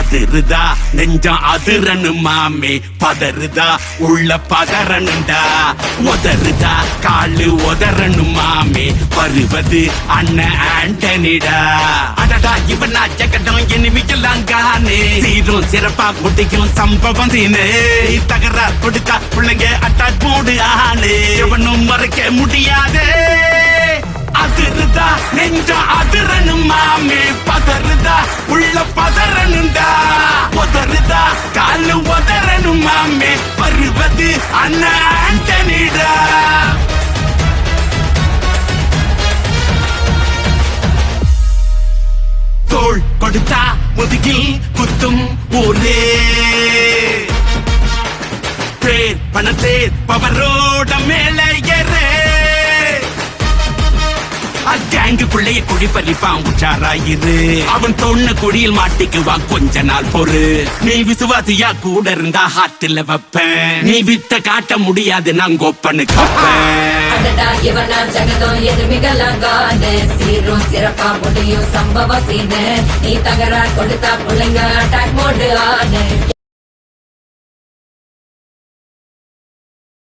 அதிருதா நெஞ்சம் அதிரனு மாமே, பதறுதா உள்ள பதறனுண்டா, உதறுதா காலு உதறனு மாமே, வருவது அண்ணன் ஆண்டனிடா. அடடா இவனா ஜகடம் எனிமிக்கலாங்கானே, சீரும் சிறப்பா முடிக்கும் சம்பவம் சீனே, தகராறு கொடுத்தா பிள்ளைங்க அட்டாக் மூடு ஆனே, எவனும் மறைக்க முடியாதே. அதிருதா நெஞ்சம் அதிரனு மாமே, பதறுதா உள்ள பதறனுண்டா, உதறுதா காலு உதறனு மாமே, வருவது அண்ணன் ஆண்டனிடா. தோள் கொடுத்தா முதுகில் குத்தும் ஊரே, பேர் பணத்தேர் பவரோட மேலே ஏறே, கேங்குக்குள்ளைய குழி பறிப்பான் உச்சாராயிரு, அவன் தொண்ண குழியில் மாட்டிக்குவான் கொஞ்ச நாள் பொறு. நீ விசுவாசியா கூட இருந்தா ஹார்ட்ல வைப்பேன், நீ வித்த காட்ட முடியாது நான் கொப்பனு காப்பேன். இவனா ஜகதம் எதுமிகலாங்கானே, சீரும் சிறப்பா முடியும் சம்பவம் சீனு, நீ தகராறு கொடுத்தா பிள்ளைங்க அட்டாக் மோடு ஆனே.